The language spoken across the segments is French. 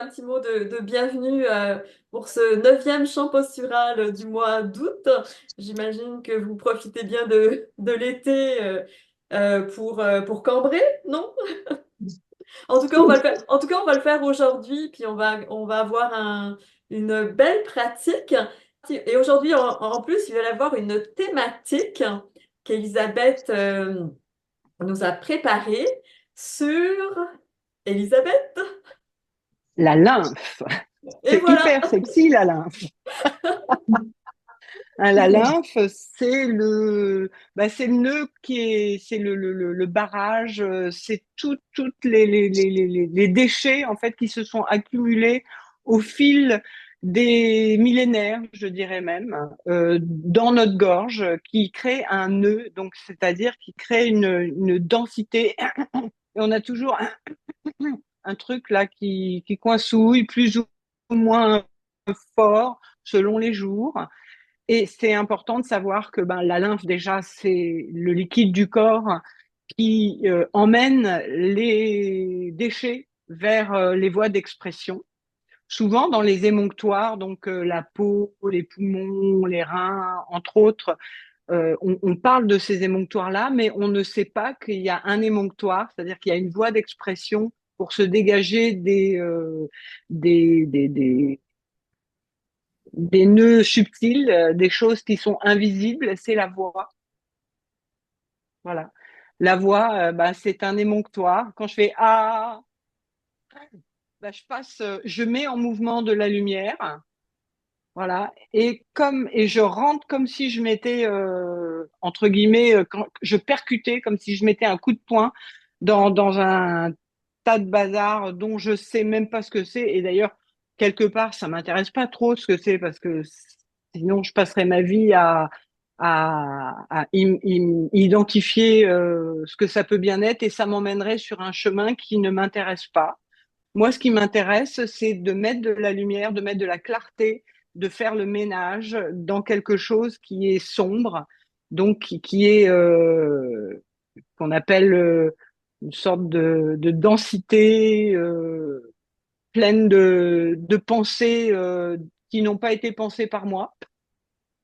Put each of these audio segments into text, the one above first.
Un petit mot de bienvenue pour ce neuvième chant postural du mois d'août. J'imagine que vous profitez bien de l'été pour cambrer, non? En tout cas, on va le faire, en tout cas, on va le faire aujourd'hui, puis on va avoir une belle pratique. Et aujourd'hui, en plus, il va y avoir une thématique qu'Elisabeth nous a préparée sur Elisabeth. La lymphe. Et C'est voilà. hyper sexy, la lymphe. Hein, la lymphe, c'est le nœud c'est le barrage, c'est toutes les déchets en fait qui se sont accumulés au fil des millénaires, je dirais même, dans notre gorge, qui crée un nœud, donc c'est-à-dire qui crée une densité. Et on a toujours un truc là qui coincouille plus ou moins fort selon les jours. Et c'est important de savoir que la lymphe, déjà, c'est le liquide du corps qui emmène les déchets vers les voies d'expression. Souvent dans les émonctoires, donc la peau, les poumons, les reins, entre autres, on parle de ces émonctoires-là, mais on ne sait pas qu'il y a un émonctoire, c'est-à-dire qu'il y a une voie d'expression pour se dégager des, des, des, des nœuds subtils, des choses qui sont invisibles, c'est la voix. Voilà. La voix, c'est un émonctoire. Quand je fais ah, je mets en mouvement de la lumière. Voilà. Et je rentre comme si je mettais, entre guillemets, quand je percutais comme si je mettais un coup de poing dans un tas de bazar dont je sais même pas ce que c'est. Et d'ailleurs, quelque part, ça m'intéresse pas trop ce que c'est parce que sinon je passerais ma vie à identifier ce que ça peut bien être et ça m'emmènerait sur un chemin qui ne m'intéresse pas. Moi, ce qui m'intéresse, c'est de mettre de la lumière, de mettre de la clarté, de faire le ménage dans quelque chose qui est sombre, donc qui est qu'on appelle une sorte de densité pleine de pensées qui n'ont pas été pensées par moi.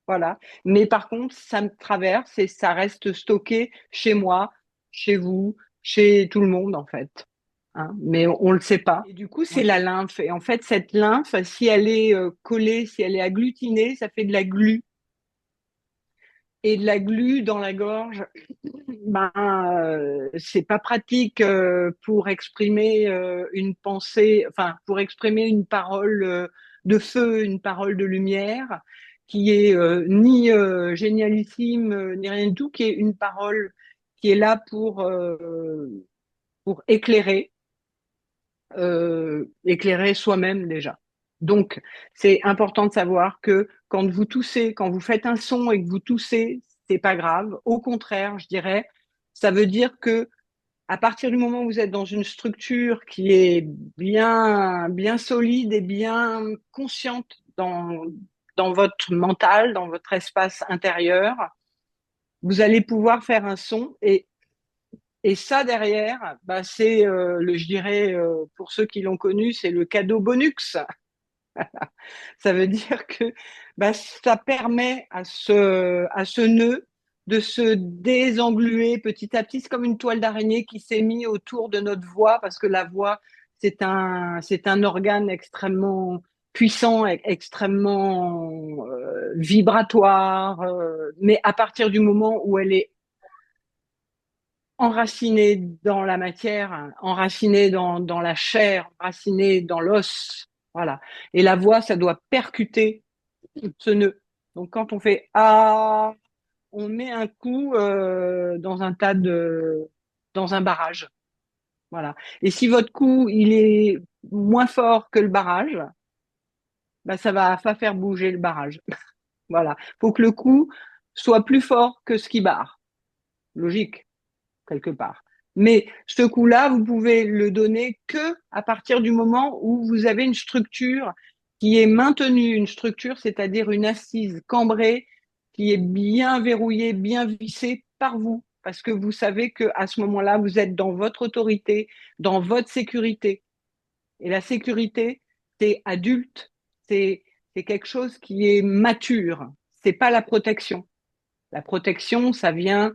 Voilà. Mais par contre, ça me traverse et ça reste stocké chez moi, chez vous, chez tout le monde, en fait. Hein, mais on le sait pas. Et du coup, c'est la lymphe. Et en fait, cette lymphe, si elle est collée, si elle est agglutinée, ça fait de la glu. Et de la glu dans la gorge, c'est pas pratique pour exprimer une pensée, enfin pour exprimer une parole de feu, une parole de lumière, qui est ni génialissime ni rien du tout, qui est une parole qui est là pour éclairer soi-même déjà. Donc, c'est important de savoir que quand vous toussez, quand vous faites un son et que vous toussez, c'est pas grave. Au contraire, je dirais, ça veut dire que à partir du moment où vous êtes dans une structure qui est bien solide et bien consciente dans votre mental, dans votre espace intérieur, vous allez pouvoir faire un son et ça derrière, c'est je dirais pour ceux qui l'ont connu, c'est le cadeau bonus. Ça veut dire que ça permet à ce nœud de se désengluer petit à petit. C'est comme une toile d'araignée qui s'est mise autour de notre voix parce que la voix, c'est un organe extrêmement puissant, extrêmement vibratoire. Mais à partir du moment où elle est enraciné dans la matière, enraciné dans la chair, enraciné dans l'os. Voilà. Et la voix, ça doit percuter ce nœud. Donc quand on fait ah, on met un coup dans un barrage. Voilà. Et si votre coup il est moins fort que le barrage, ça va pas faire bouger le barrage. Voilà. Faut que le coup soit plus fort que ce qui barre. Logique. Quelque part. Mais ce coup-là, vous pouvez le donner que à partir du moment où vous avez une structure qui est maintenue, une structure, c'est-à-dire une assise cambrée, qui est bien verrouillée, bien vissée par vous, parce que vous savez que à ce moment-là, vous êtes dans votre autorité, dans votre sécurité. Et la sécurité, c'est adulte, c'est c'est quelque chose qui est mature. C'est pas la protection. La protection, ça vient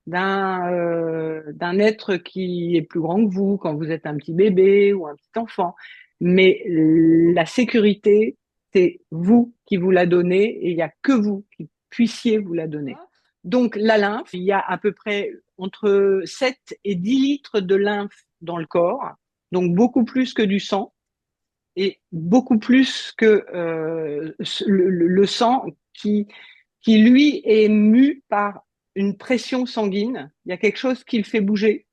d'un être qui est plus grand que vous quand vous êtes un petit bébé ou un petit enfant. Mais la sécurité, c'est vous qui vous la donnez et il n'y a que vous qui puissiez vous la donner. Donc la lymphe, il y a à peu près entre 7 et 10 litres de lymphe dans le corps, donc beaucoup plus que du sang et beaucoup plus que le sang qui, lui, est mu par une pression sanguine. Il y a quelque chose qui le fait bouger.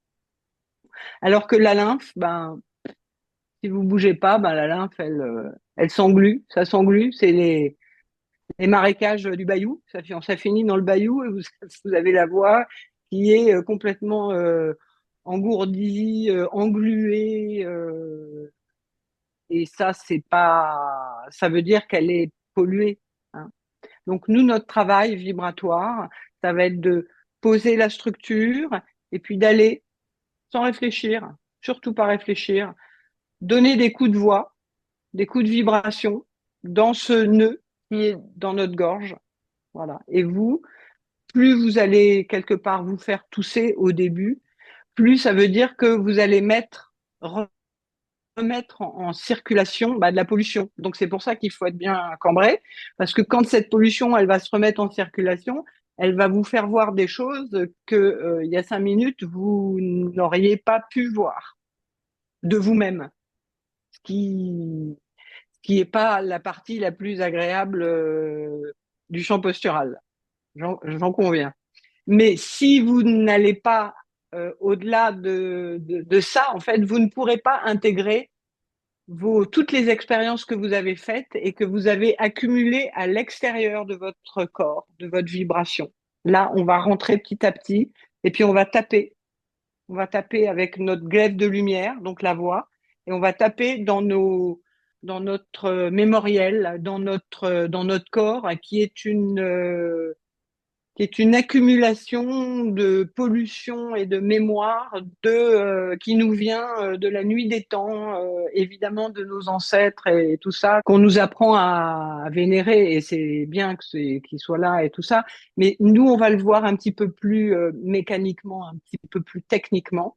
Alors que la lymphe, ben, si vous bougez pas, ben, la lymphe, elle s'englue. Ça s'englue, c'est les marécages du bayou. Ça finit dans le bayou et vous avez la voie qui est complètement engourdie, engluée. Et ça, c'est pas, ça veut dire qu'elle est polluée. Hein. Donc nous, notre travail vibratoire, ça va être de poser la structure et puis d'aller sans réfléchir, surtout pas réfléchir, donner des coups de voix, des coups de vibration dans ce nœud qui est dans notre gorge. Voilà. Et vous, plus vous allez quelque part vous faire tousser au début, plus ça veut dire que vous allez remettre en circulation bah, de la pollution. Donc c'est pour ça qu'il faut être bien cambré, parce que quand cette pollution elle va se remettre en circulation, elle va vous faire voir des choses que il y a 5 minutes vous n'auriez pas pu voir de vous-même, ce qui est pas la partie la plus agréable du champ postural. J'en conviens. Mais si vous n'allez pas au-delà de ça, en fait, vous ne pourrez pas intégrer toutes les expériences que vous avez faites et que vous avez accumulées à l'extérieur de votre corps, de votre vibration. Là, on va rentrer petit à petit et puis on va taper. On va taper avec notre glaive de lumière, donc la voix, et on va taper dans notre mémoriel, dans notre corps, qui est une accumulation de pollution et de mémoire qui nous vient de la nuit des temps, évidemment de nos ancêtres et tout ça, qu'on nous apprend à vénérer, et c'est bien qu'ils soient là et tout ça, mais nous, on va le voir un petit peu plus mécaniquement, un petit peu plus techniquement.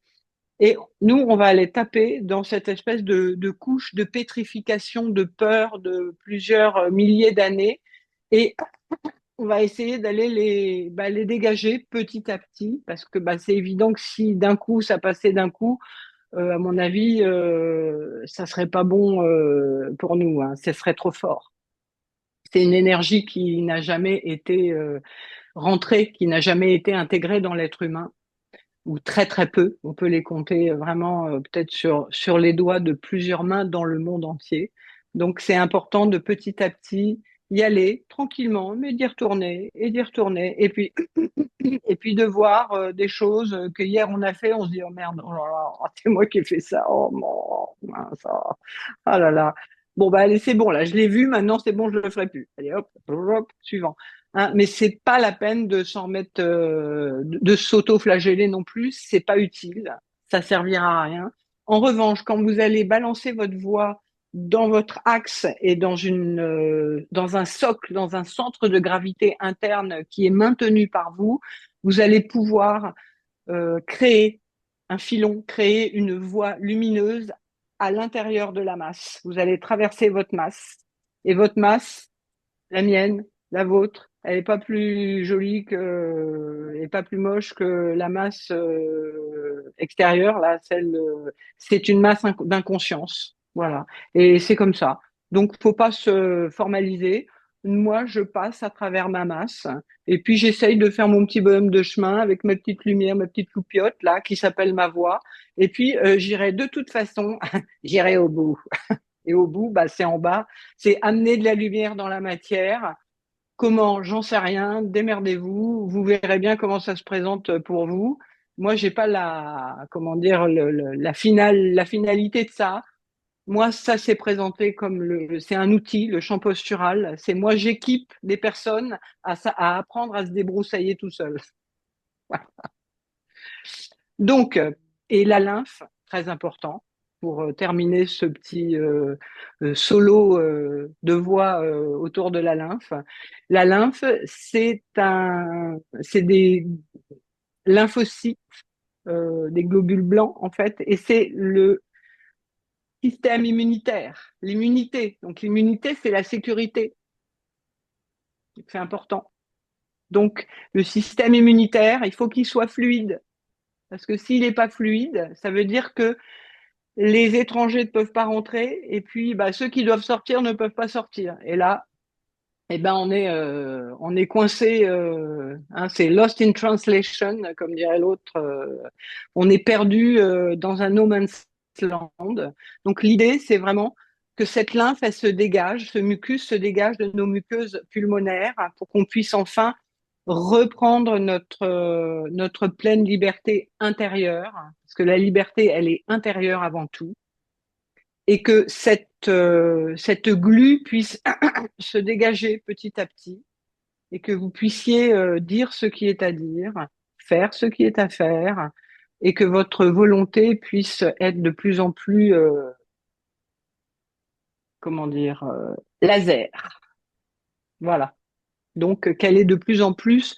Et nous, on va aller taper dans cette espèce de couche de pétrification, de peur de plusieurs milliers d'années. Et on va essayer d'aller les dégager petit à petit, parce que bah, c'est évident que si d'un coup ça passait d'un coup, à mon avis, ça serait pas bon pour nous, hein, ce serait trop fort. C'est une énergie qui n'a jamais été rentrée, qui n'a jamais été intégrée dans l'être humain, ou très très peu. On peut les compter vraiment peut-être sur les doigts de plusieurs mains dans le monde entier. Donc c'est important de petit à petit y aller tranquillement, mais d'y retourner et d'y retourner. Et puis de voir des choses que hier on a fait, on se dit oh merde, oh là là, oh, c'est moi qui ai fait ça, oh non, ça, ah là là. Bon bah allez, c'est bon là, je l'ai vu, maintenant c'est bon, je le ferai plus. Allez hop, hop, suivant. Hein, mais c'est pas la peine de s'en mettre, de s'auto-flageller non plus, c'est pas utile, ça servira à rien. En revanche, quand vous allez balancer votre voix dans votre axe et dans un socle, dans un centre de gravité interne qui est maintenu par vous, vous allez pouvoir créer un filon, créer une voie lumineuse à l'intérieur de la masse. Vous allez traverser votre masse et votre masse, la mienne, la vôtre, elle n'est pas plus jolie et pas plus moche que la masse extérieure. Là, c'est une masse d'inconscience. Voilà. Et c'est comme ça. Donc, faut pas se formaliser. Moi, je passe à travers ma masse et puis j'essaye de faire mon petit bonhomme de chemin avec ma petite lumière, ma petite loupiote là, qui s'appelle ma voix. Et puis, j'irai de toute façon, j'irai au bout. Et au bout, bah, c'est en bas. C'est amener de la lumière dans la matière. Comment? J'en sais rien. Démerdez-vous. Vous verrez bien comment ça se présente pour vous. Moi, j'ai pas comment dire, la finalité de ça. Moi, ça s'est présenté comme c'est un outil, le champ postural. C'est moi, j'équipe des personnes à apprendre à se débroussailler tout seul. Voilà. Donc, et la lymphe, très important. pour terminer ce petit solo de voix autour de la lymphe. La lymphe, c'est des lymphocytes, des globules blancs en fait, et c'est le système immunitaire, l'immunité. Donc l'immunité, c'est la sécurité, c'est important. Donc le système immunitaire, il faut qu'il soit fluide, parce que s'il n'est pas fluide, ça veut dire que les étrangers ne peuvent pas rentrer, et puis bah, ceux qui doivent sortir ne peuvent pas sortir. Et là, eh ben, on est coincé, hein, c'est lost in translation, comme dirait l'autre. On est perdu dans un no man's land. Donc l'idée, c'est vraiment que cette lymphe, elle se dégage, ce mucus se dégage de nos muqueuses pulmonaires pour qu'on puisse enfin reprendre notre pleine liberté intérieure, parce que la liberté, elle est intérieure avant tout, et que cette glu puisse se dégager petit à petit et que vous puissiez dire ce qui est à dire, faire ce qui est à faire, et que votre volonté puisse être de plus en plus, comment dire, laser. Voilà. Donc, qu'elle ait de plus en plus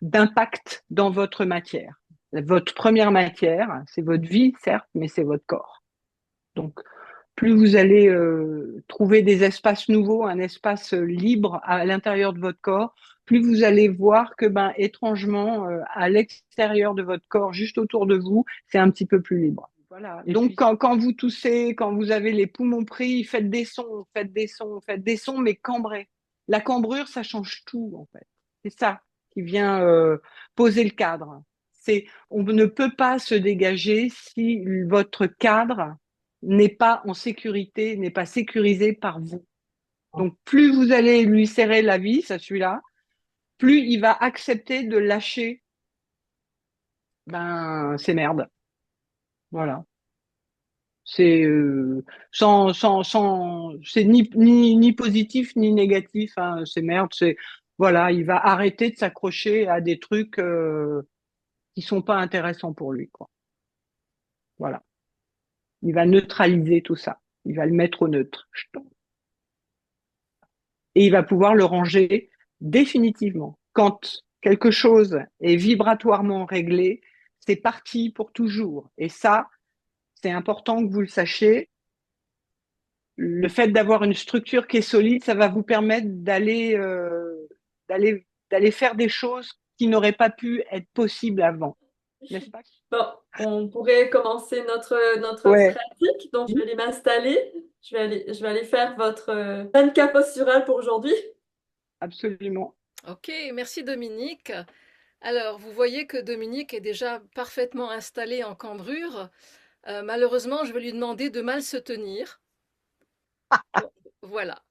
d'impact dans votre matière. Votre première matière, c'est votre vie, certes, mais c'est votre corps. Donc, plus vous allez trouver des espaces nouveaux, un espace libre à l'intérieur de votre corps, plus vous allez voir que, ben, étrangement, à l'extérieur de votre corps, juste autour de vous, c'est un petit peu plus libre. Voilà. Et donc, puis, quand vous toussez, quand vous avez les poumons pris, faites des sons, faites des sons, faites des sons, mais cambrés. La cambrure, ça change tout, en fait. C'est ça qui vient poser le cadre. On ne peut pas se dégager si votre cadre n'est pas en sécurité, n'est pas sécurisé par vous. Donc, plus vous allez lui serrer la vis à celui-là, plus il va accepter de lâcher ses merdes. Voilà. C'est c'est ni positif ni négatif. Hein, ces merdes, c'est voilà, il va arrêter de s'accrocher à des trucs qui sont pas intéressants pour lui, quoi. Voilà. Il va neutraliser tout ça. Il va le mettre au neutre. Et il va pouvoir le ranger définitivement. Quand quelque chose est vibratoirement réglé, c'est parti pour toujours. Et ça, c'est important que vous le sachiez. Le fait d'avoir une structure qui est solide, ça va vous permettre d'aller faire des choses qui n'auraient pas pu être possibles avant, n'est-ce pas? Bon, on pourrait commencer notre Ouais, pratique. Donc, je vais aller m'installer. Je vais aller faire votre 24 posturale pour aujourd'hui. absolument. Ok, merci Dominique. Alors, vous voyez que Dominique est déjà parfaitement installé en cambrure. Malheureusement, je vais lui demander de mal se tenir. Bon, voilà,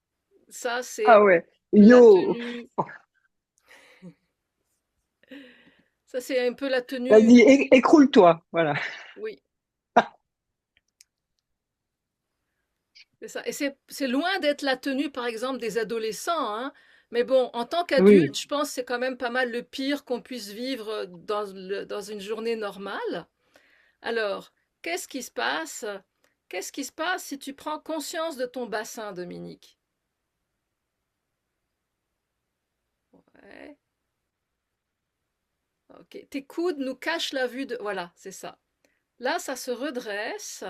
ça Ah c'est ouais. la Yo, tenue. Ça c'est un peu la tenue. vas-y, écroule-toi. Voilà. Oui, c'est ça. Et c'est loin d'être la tenue, par exemple, des adolescents, hein. Mais bon, en tant Oui. qu'adulte, je pense que c'est quand même pas mal le pire qu'on puisse vivre dans une journée normale. Alors, qu'est-ce qui se passe? Qu'est-ce qui se passe si tu prends conscience de ton bassin, Dominique? Ouais. Ok. Tes coudes nous cachent la vue de... Voilà, c'est ça. Là, ça se redresse.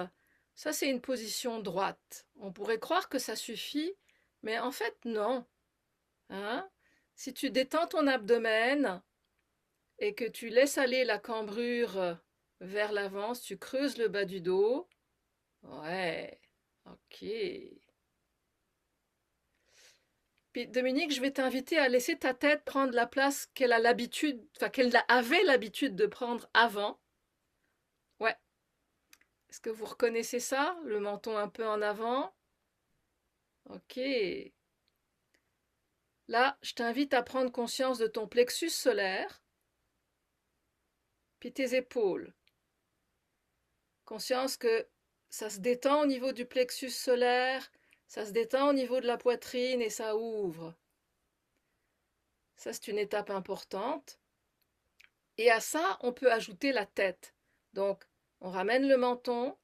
Ça, c'est une position droite. On pourrait croire que ça suffit, mais en fait, non. Hein? Si tu détends ton abdomen et que tu laisses aller la cambrure vers l'avant, si tu creuses le bas du dos, ouais, ok. Puis Dominique, je vais t'inviter à laisser ta tête prendre la place qu'elle a l'habitude, enfin qu'elle avait l'habitude de prendre avant. Ouais. Est-ce que vous reconnaissez ça? Le menton un peu en avant. Ok. Là, je t'invite à prendre conscience de ton plexus solaire, puis tes épaules. Conscience que ça se détend au niveau du plexus solaire, ça se détend au niveau de la poitrine et ça ouvre. Ça, c'est une étape importante. Et à ça, on peut ajouter la tête. Donc, on ramène le menton,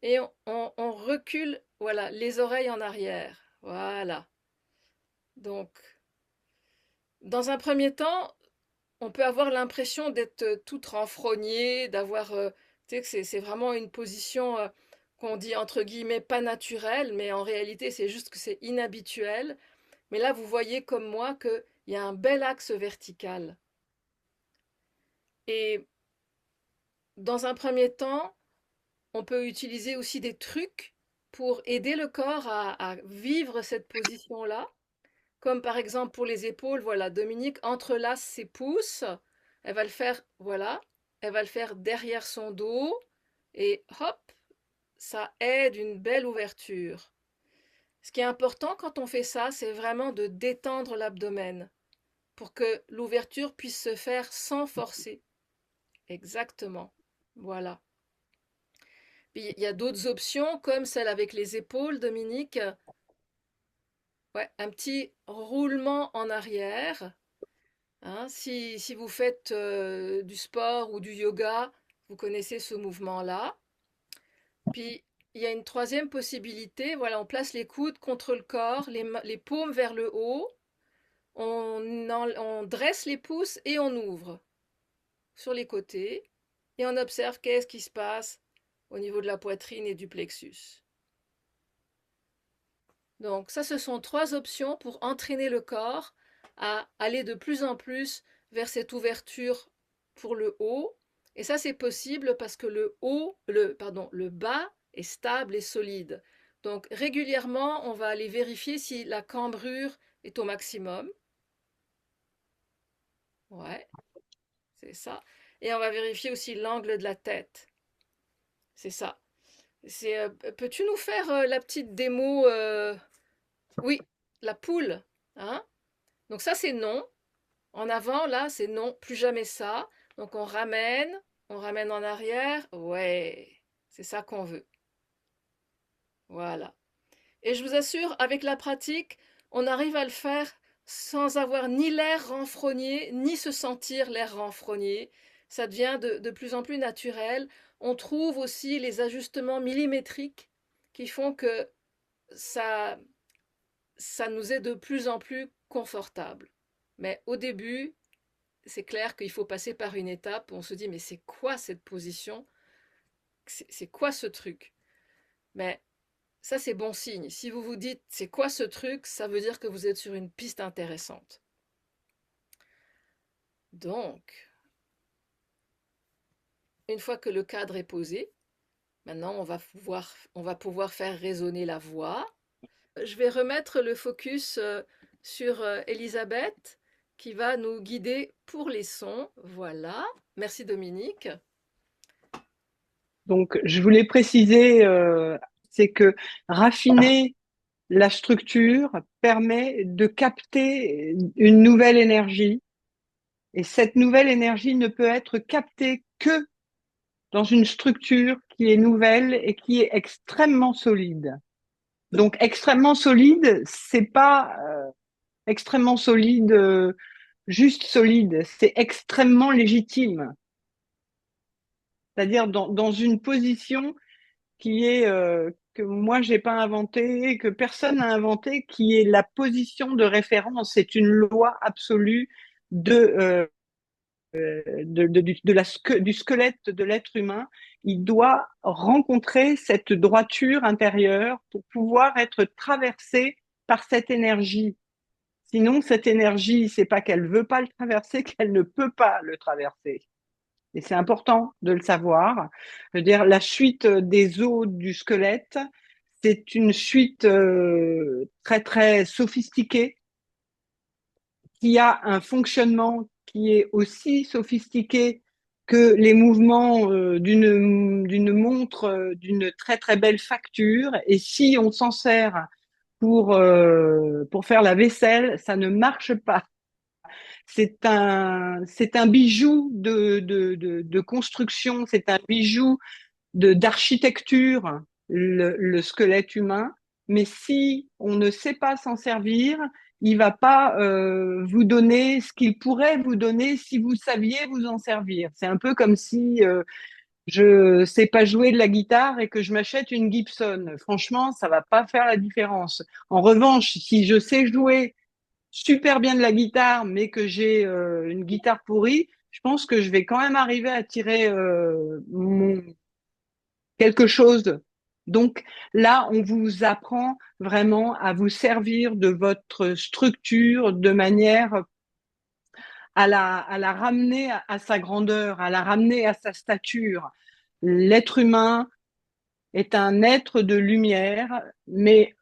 et on recule, voilà, les oreilles en arrière. Voilà. Donc, dans un premier temps, on peut avoir l'impression d'être toute renfrognée, d'avoir, tu sais, que c'est vraiment une position qu'on dit entre guillemets pas naturelle, mais en réalité, c'est juste que c'est inhabituel. Mais là, vous voyez comme moi qu'il y a un bel axe vertical. Et dans un premier temps, on peut utiliser aussi des trucs pour aider le corps à vivre cette position-là. Comme par exemple pour les épaules, voilà, Dominique entrelace ses pouces. Elle va le faire, voilà, elle va le faire derrière son dos. Et hop, ça aide une belle ouverture. Ce qui est important quand on fait ça, c'est vraiment de détendre l'abdomen pour que l'ouverture puisse se faire sans forcer. Exactement. Voilà. Puis il y a d'autres options comme celle avec les épaules, Dominique. Ouais, un petit roulement en arrière. Hein. Si vous faites du sport ou du yoga, vous connaissez ce mouvement-là. Puis il y a une troisième possibilité. Voilà, on place les coudes contre le corps, les paumes vers le haut. On dresse les pouces et on ouvre sur les côtés. Et on observe qu'est-ce qui se passe au niveau de la poitrine et du plexus. Donc ça, ce sont trois options pour entraîner le corps à aller de plus en plus vers cette ouverture pour le haut. Et ça, c'est possible parce que le bas est stable et solide. Donc régulièrement, on va aller vérifier si la cambrure est au maximum. Ouais, c'est ça. Et on va vérifier aussi l'angle de la tête. C'est ça. Peux-tu nous faire la petite démo Oui, la poule. Hein. Donc ça, c'est non. En avant, là, c'est non, plus jamais ça. Donc on ramène en arrière. Ouais, c'est ça qu'on veut. Voilà. Et je vous assure, avec la pratique, on arrive à le faire sans avoir ni l'air renfrogné, ni se sentir l'air renfrogné. Ça devient de plus en plus naturel. On trouve aussi les ajustements millimétriques qui font que ça, ça nous est de plus en plus confortable. Mais au début, c'est clair qu'il faut passer par une étape où on se dit mais c'est quoi cette position? C'est quoi ce truc? Mais ça c'est bon signe. Si vous vous dites c'est quoi ce truc, ça veut dire que vous êtes sur une piste intéressante. Donc, une fois que le cadre est posé, maintenant on va pouvoir faire résonner la voix. Je vais remettre le focus sur Elisabeth qui va nous guider pour les sons. Voilà. Merci Dominique. Donc, je voulais préciser, c'est que raffiner la structure permet de capter une nouvelle énergie. Et cette nouvelle énergie ne peut être captée que dans une structure qui est nouvelle et qui est extrêmement solide. Donc, extrêmement solide, c'est pas extrêmement solide, juste solide, c'est extrêmement légitime. C'est-à-dire dans une position qui est que moi j'ai pas inventé, que personne n'a inventé, qui est la position de référence. C'est une loi absolue de, du squelette de l'être humain. Il doit rencontrer cette droiture intérieure pour pouvoir être traversé par cette énergie. Sinon, cette énergie, c'est pas qu'elle veut pas le traverser, qu'elle ne peut pas le traverser. Et c'est important de le savoir. Je veux dire, la suite des os du squelette, c'est une suite très, très sophistiquée qui a un fonctionnement qui est aussi sophistiqué que les mouvements d'une montre d'une très, très belle facture. Et si on s'en sert pour faire la vaisselle, ça ne marche pas. C'est un bijou de construction, c'est un bijou d'architecture, le squelette humain. Mais si on ne sait pas s'en servir, il va pas vous donner ce qu'il pourrait vous donner si vous saviez vous en servir. C'est un peu comme si je sais pas jouer de la guitare et que je m'achète une Gibson. Franchement, ça va pas faire la différence. En revanche, si je sais jouer super bien de la guitare, mais que j'ai une guitare pourrie, je pense que je vais quand même arriver à tirer quelque chose. Donc là, on vous apprend vraiment à vous servir de votre structure de manière à la ramener à sa grandeur, à la ramener à sa stature. L'être humain est un être de lumière, mais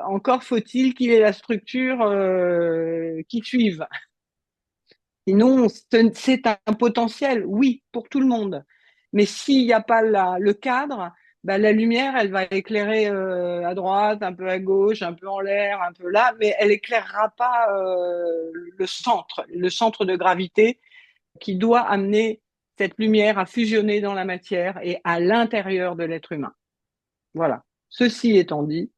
encore faut-il qu'il ait la structure qui suive. Sinon, c'est un potentiel, oui, pour tout le monde. Mais s'il n'y a pas le cadre, bah, la lumière, elle va éclairer à droite, un peu à gauche, un peu en l'air, un peu là, mais elle éclairera pas le centre de gravité qui doit amener cette lumière à fusionner dans la matière et à l'intérieur de l'être humain. Voilà. Ceci étant dit,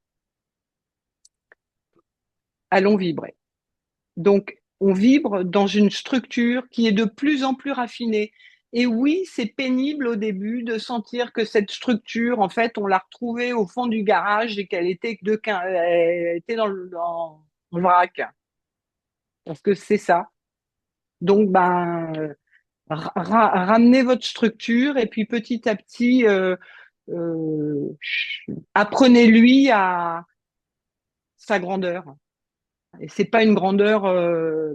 allons vibrer. Donc, on vibre dans une structure qui est de plus en plus raffinée. Et oui, c'est pénible au début de sentir que cette structure, en fait, on l'a retrouvée au fond du garage et qu'elle était, elle était dans le vrac. Parce que c'est ça. Donc, ben, ramenez votre structure et puis petit à petit, euh, apprenez-lui à sa grandeur. Et c'est pas une grandeur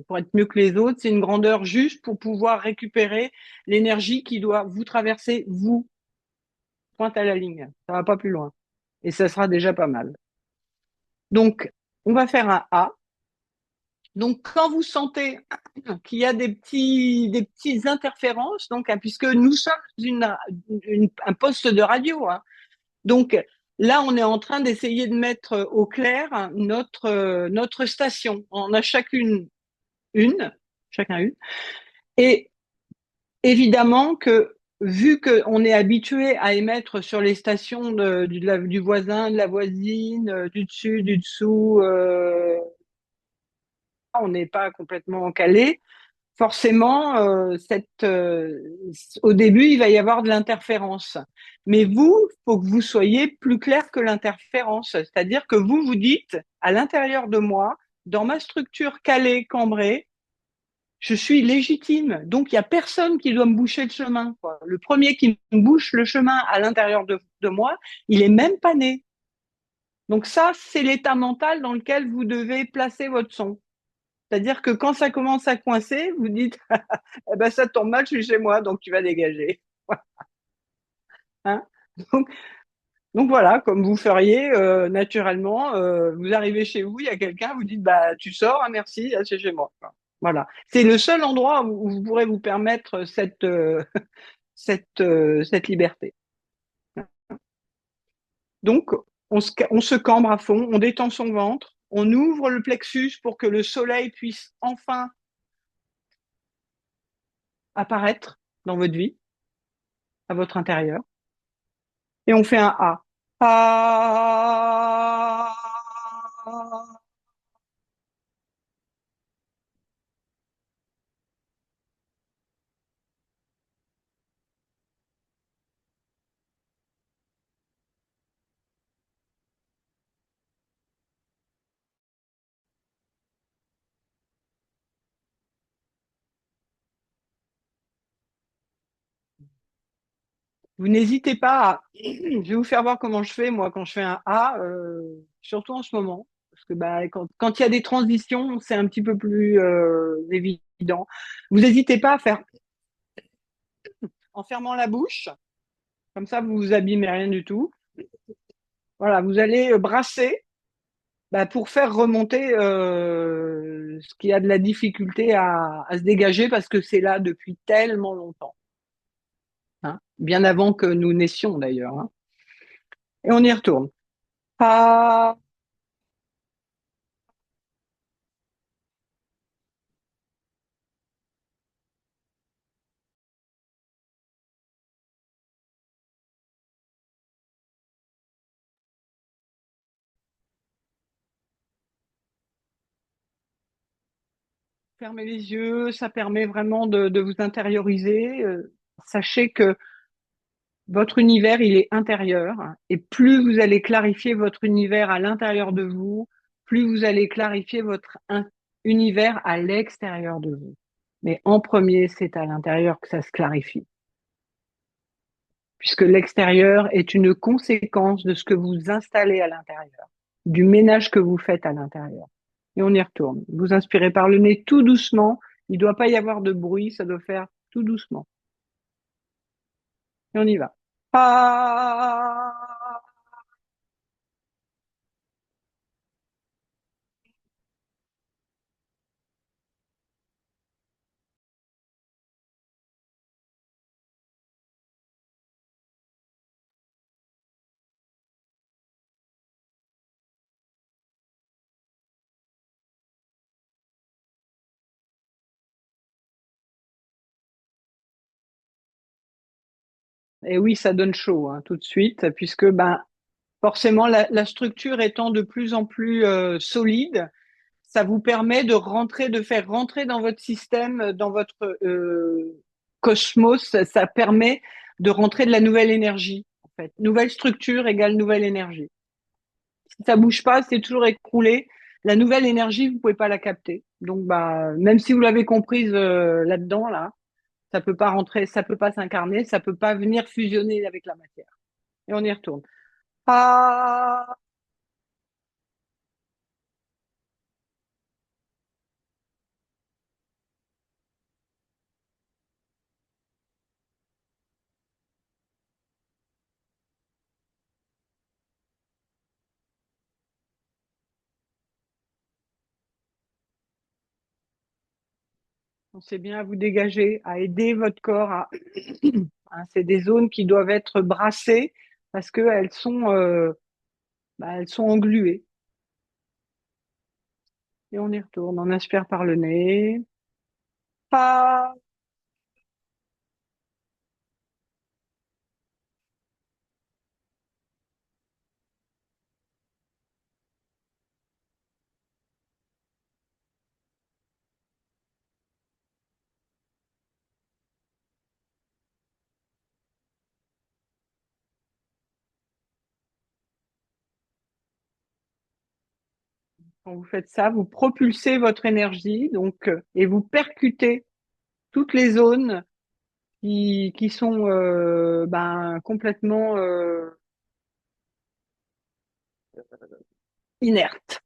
pour être mieux que les autres, c'est une grandeur juste pour pouvoir récupérer l'énergie qui doit vous traverser, vous, pointe à la ligne. Ça va pas plus loin. Et ça sera déjà pas mal. Donc, on va faire un A. Donc, quand vous sentez qu'il y a des petites interférences, donc, hein, puisque nous sommes un poste de radio, hein, donc là, on est en train d'essayer de mettre au clair notre station. On a une, chacun une. Et évidemment que vu qu'on est habitué à émettre sur les stations du voisin, de la voisine, du dessus, du dessous, on n'est pas complètement calé. Forcément, au début, il va y avoir de l'interférence. Mais vous, il faut que vous soyez plus clair que l'interférence. C'est-à-dire que vous vous dites, à l'intérieur de moi, dans ma structure calée, cambrée, je suis légitime. Donc, il n'y a personne qui doit me boucher le chemin, quoi. Le premier qui me bouche le chemin à l'intérieur de moi, il est même pas né. Donc ça, c'est l'état mental dans lequel vous devez placer votre son. C'est-à-dire que quand ça commence à coincer, vous dites, eh ben, ça tombe mal, je suis chez moi, donc tu vas dégager. Hein, donc, donc voilà, comme vous feriez naturellement, vous arrivez chez vous, il y a quelqu'un, vous dites, bah tu sors, hein, merci, ah, c'est chez moi. Voilà, c'est le seul endroit où vous pourrez vous permettre cette liberté. Donc, on se cambre à fond, on détend son ventre, on ouvre le plexus pour que le soleil puisse enfin apparaître dans votre vie, à votre intérieur. Et on fait un A. A. Vous n'hésitez pas à... Je vais vous faire voir comment je fais, moi, quand je fais un A, surtout en ce moment. Parce que bah, quand il y a des transitions, c'est un petit peu plus évident. Vous n'hésitez pas à faire en fermant la bouche. Comme ça, vous vous abîmez rien du tout. Voilà, vous allez brasser bah, pour faire remonter ce qui a de la difficulté à se dégager parce que c'est là depuis tellement longtemps. Hein, bien avant que nous naissions d'ailleurs. Hein. Et on y retourne. Ah, fermez les yeux, ça permet vraiment de vous intérioriser. Sachez que Votre univers, il est intérieur. Et plus vous allez clarifier votre univers à l'intérieur de vous, plus vous allez clarifier votre univers à l'extérieur de vous. Mais en premier, c'est à l'intérieur que ça se clarifie. Puisque l'extérieur est une conséquence de ce que vous installez à l'intérieur, du ménage que vous faites à l'intérieur. Et on y retourne. Vous inspirez par le nez tout doucement. Il ne doit pas y avoir de bruit, ça doit faire tout doucement. Et on y va. Ah. Et oui, ça donne chaud tout de suite, puisque ben, forcément, la structure étant de plus en plus solide, ça vous permet de rentrer, de faire rentrer dans votre système, dans votre cosmos, ça permet de rentrer de la nouvelle énergie. En fait, nouvelle structure égale nouvelle énergie. Si ça bouge pas, c'est toujours écroulé. La nouvelle énergie, vous pouvez pas la capter. Donc, bah, même si vous l'avez comprise là-dedans, là, ça peut pas rentrer, ça peut pas s'incarner, ça peut pas venir fusionner avec la matière. Et on y retourne. Ah. Pensez bien à vous dégager, à aider votre corps à. C'est des zones qui doivent être brassées parce qu'elles sont engluées. Et on y retourne. On inspire par le nez. Ah. Quand vous faites ça, vous propulsez votre énergie donc et vous percutez toutes les zones qui sont complètement inertes.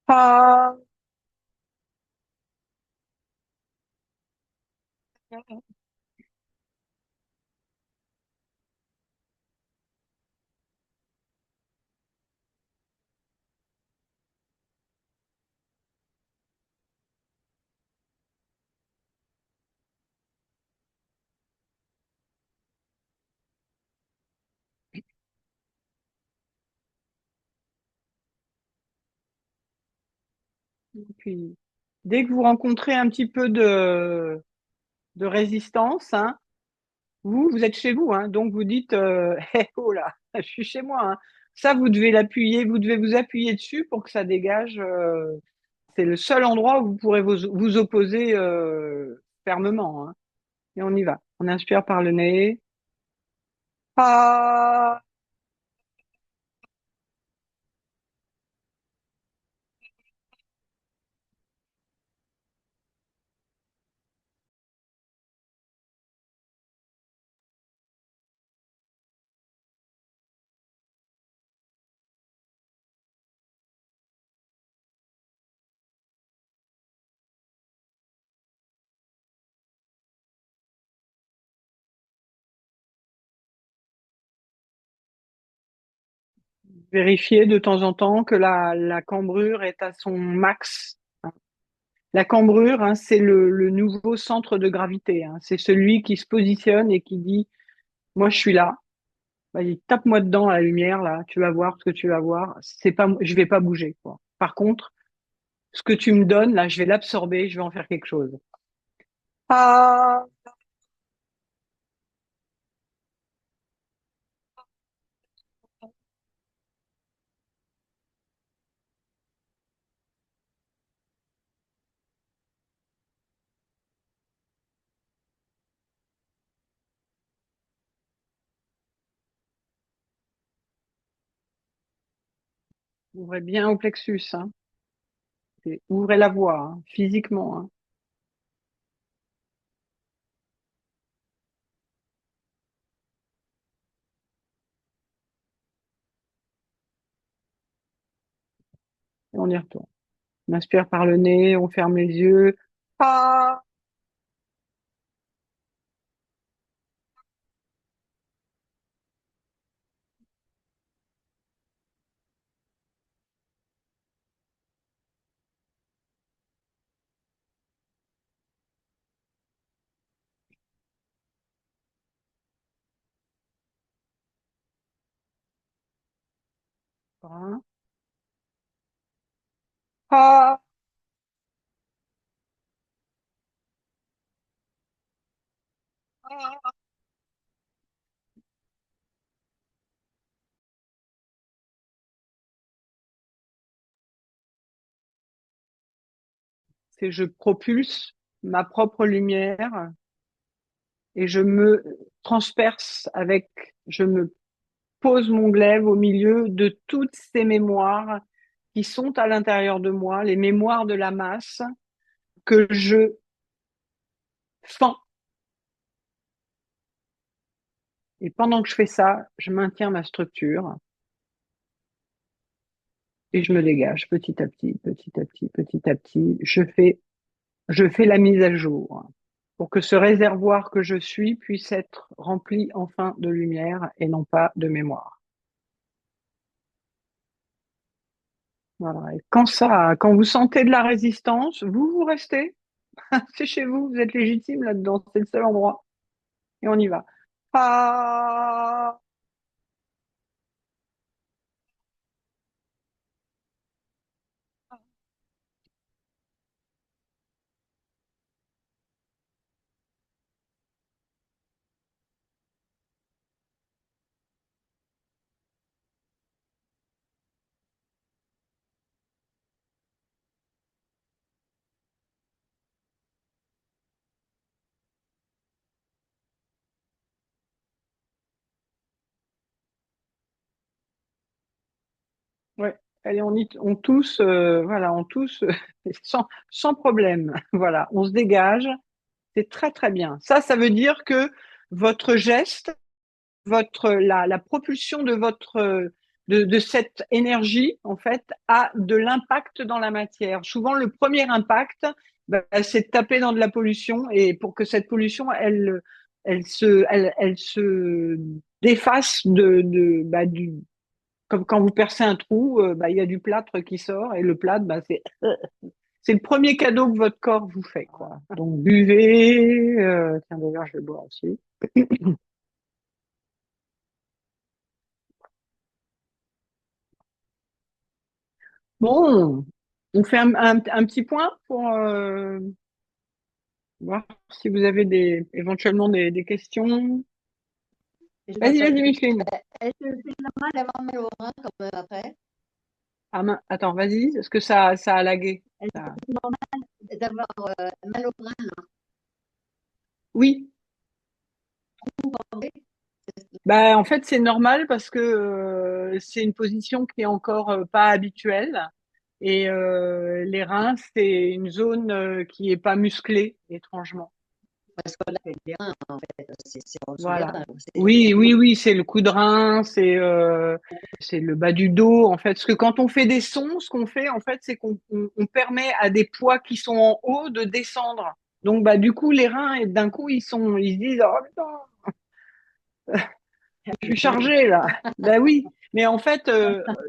Ah. Puis, dès que vous rencontrez un petit peu de résistance, vous êtes chez vous, donc vous dites, hey, oh là, je suis chez moi. Ça, vous devez l'appuyer, vous devez vous appuyer dessus pour que ça dégage. C'est le seul endroit où vous pourrez vous opposer fermement. Et on y va. On inspire par le nez. Ah. Vérifiez de temps en temps que la cambrure est à son max. La cambrure, c'est le nouveau centre de gravité. C'est celui qui se positionne et qui dit, moi, je suis là. Vas-y, tape-moi dedans à la lumière, là. Tu vas voir ce que tu vas voir. C'est pas, je vais pas bouger, quoi. Par contre, ce que tu me donnes, là, je vais l'absorber, je vais en faire quelque chose. Ah. Ouvrez bien au plexus, hein. Ouvrez la voie, hein, physiquement, hein. Et on y retourne. On inspire par le nez, on ferme les yeux. Ah, ah, ah. C'est je propulse ma propre lumière et je me transperce avec, je me pose mon glaive au milieu de toutes ces mémoires qui sont à l'intérieur de moi, les mémoires de la masse que je fends. Et pendant que je fais ça, je maintiens ma structure et je me dégage petit à petit, petit à petit, petit à petit. Je fais la mise à jour pour que ce réservoir que je suis puisse être rempli enfin de lumière et non pas de mémoire. Voilà. Et quand vous sentez de la résistance, vous restez. C'est chez vous, vous êtes légitime là-dedans. C'est le seul endroit. Et on y va. Ah, ouais. Allez, on tousse, voilà, on tousse sans problème. Voilà, on se dégage. C'est très très bien. Ça veut dire que votre geste, la propulsion de de cette énergie, en fait, a de l'impact dans la matière. Souvent, le premier impact, bah, c'est de taper dans de la pollution et pour que cette pollution, elle se défasse bah, comme quand vous percez un trou, bah, il y a du plâtre qui sort et le plâtre, bah, c'est le premier cadeau que votre corps vous fait, quoi. Donc, buvez. Tiens, d'ailleurs, je vais boire aussi. Bon, on fait un petit point pour voir si vous avez éventuellement des questions. Je Vas-y, m'appelle. vas-y, Micheline. Est-ce que c'est normal d'avoir mal au rein comme après? Ah, attends, vas-y, parce que ça a lagué. Est-ce que c'est normal d'avoir mal au rein Oui, là? bah, en fait, c'est normal parce que c'est une position qui est encore pas habituelle. Et les reins, c'est une zone qui est pas musclée, étrangement. Parce que là, les reins, en fait, c'est en dessous des Voilà. reins. Oui, oui, oui, c'est le coup de rein, c'est le bas du dos, en fait. Parce que quand on fait des sons, ce qu'on fait, en fait, c'est on permet à des poids qui sont en haut de descendre. Donc, bah, du coup, les reins, et d'un coup, ils se disent, oh putain, je suis chargé là. Ben oui. Mais en fait,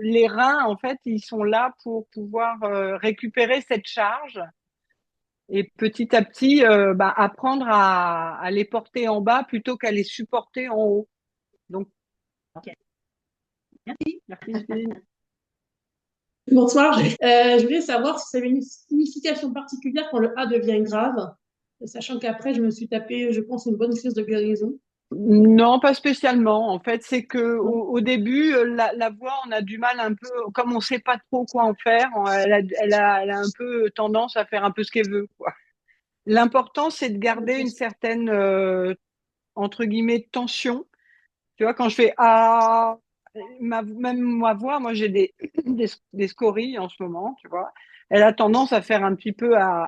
les reins, en fait, ils sont là pour pouvoir récupérer cette charge et petit à petit, bah, apprendre à les porter en bas plutôt qu'à les supporter en haut. Donc, Ok. Merci. merci Justine. Bonsoir. Je voulais savoir si ça avait une signification particulière quand le A devient grave, sachant qu'après, je me suis tapé, je pense, une bonne crise de guérison. Non, pas spécialement. En fait, c'est que Non. au début, la voix, on a du mal un peu, comme on sait pas trop quoi en faire, elle a un peu tendance à faire un peu ce qu'elle veut, quoi. L'important, c'est de garder Ok. une certaine, entre guillemets, tension. Tu vois, quand je fais ah, même ma voix, moi j'ai des scories en ce moment, tu vois. Elle a tendance à faire un petit peu à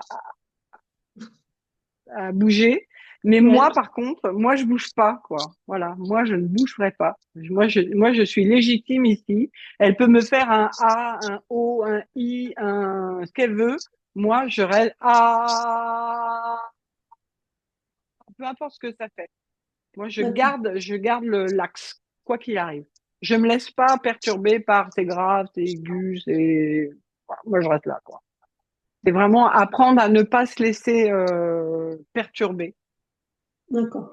bouger. Mais Ouais, moi, par contre, moi, je bouge pas, quoi. Voilà. Moi, je ne bougerai pas. Moi, je suis légitime ici. Elle peut me faire un A, un O, un I, ce qu'elle veut. Moi, je reste peu importe ce que ça fait. Moi, d'accord. je garde l'axe, quoi qu'il arrive. Je me laisse pas perturber par c'est grave, c'est aigu, voilà, moi, je reste là, quoi. C'est vraiment apprendre à ne pas se laisser perturber. D'accord.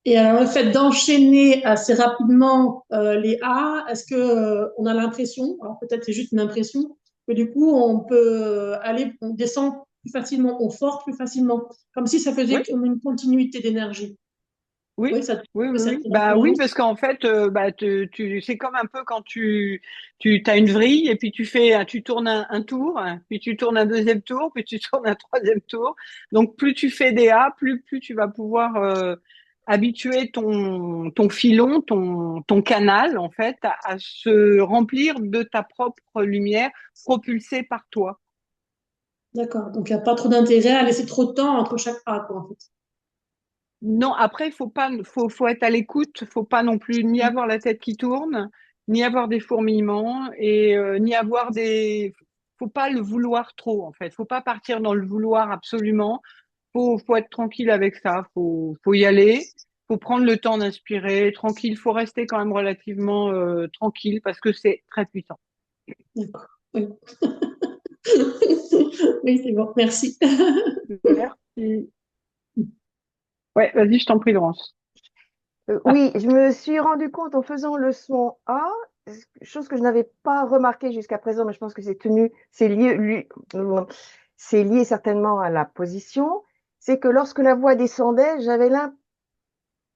Et alors, le fait d'enchaîner assez rapidement les A, est-ce que on a l'impression, alors peut-être c'est juste une impression, que du coup on peut on descend plus facilement, on fort plus facilement, comme si ça faisait Oui, comme une continuité d'énergie. oui, Oui, ça, oui, oui, ça oui. te Bah rapproche. oui, parce qu'en fait, bah, c'est comme un peu quand tu as une vrille et puis tu tournes un tour, hein, puis tu tournes un deuxième tour, puis tu tournes un troisième tour. Donc plus tu fais des A, plus tu vas pouvoir habituer ton filon, ton canal, en fait, à se remplir de ta propre lumière propulsée par toi. D'accord. Donc il n'y a pas trop d'intérêt à laisser trop de temps entre chaque A, quoi, en fait. Non, après, faut être à l'écoute, faut pas non plus ni avoir la tête qui tourne, ni avoir des fourmillements et ni avoir faut pas le vouloir trop en fait. Faut pas partir dans le vouloir absolument. Faut être tranquille avec ça. Faut y aller. Faut prendre le temps d'inspirer, tranquille. Faut rester quand même relativement tranquille parce que c'est très puissant. D'accord. Oui, oui, c'est bon. Merci. Merci. Ouais, vas-y, je t'en prie, Laurence. Oui, je me suis rendu compte en faisant le son A, chose que je n'avais pas remarqué jusqu'à présent, mais je pense que c'est lié certainement à la position, c'est que lorsque la voix descendait,